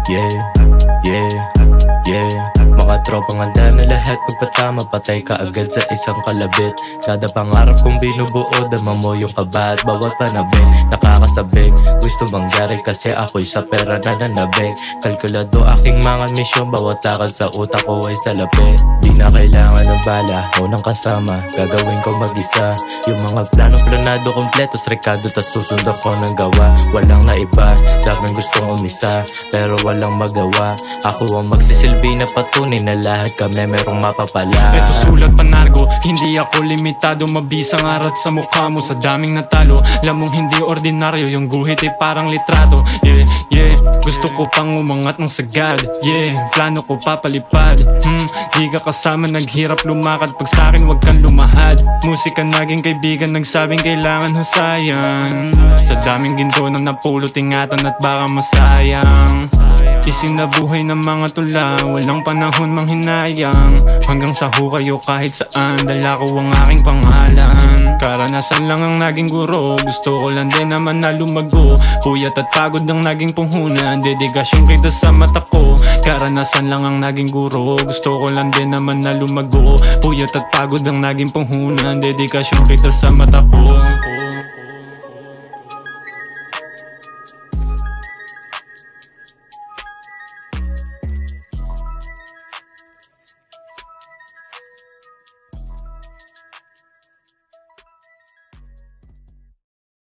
Yeah, yeah, yeah. Mga tropang handa na lahat magpatama, patay ka agad sa isang kalabit. Kada pangarap kong binubuo, dama mo yung kaba at bawat panabing nakakasabing. Gusto mangyari kasi ako'y sa pera na nanabing. Kalkulado aking mga misyon, bawat lakad sa utak ko ay salapi. Di na kailangan ng bala, unang kasama, gagawin ko mag-isa. Yung mga planado kompleto, rekado, tas susundan ko ng gawa. Walang naiba, daming gustong umisa, pero walang magawa. Ako ang magsisilbi na patunay na lahat kami merong mapapala. Ito sulat panargo, hindi ako limitado. Mabisang arat sa mukha mo sa daming natalo. Alam mong hindi ordinaryo, yung guhit ay parang litrato. Yeah, yeah, gusto ko pang umangat ng sagad. Yeah, plano ko papalipad. Di ka kasama, naghirap lumakad. Pag sa'kin wag kang lumahad. Musika naging kaibigan, nagsabing kailangan husayan. Sa daming ginto na napulot, ingatan at baka masayang. Isinabuhay ng mga tula, walang panahon mang hinayang. Hanggang sa hukayo kahit saan, dala ko ang aking pangalan. Karanasan lang ang naging guro, gusto ko lang din naman na lumago. Puyat at pagod ang naging puhunan, dedikasyon kita sa mata ko. Karanasan lang ang naging guro, gusto ko lang din naman na lumago. Puyat at pagod ang naging puhunan, dedikasyon kita sa mata ko.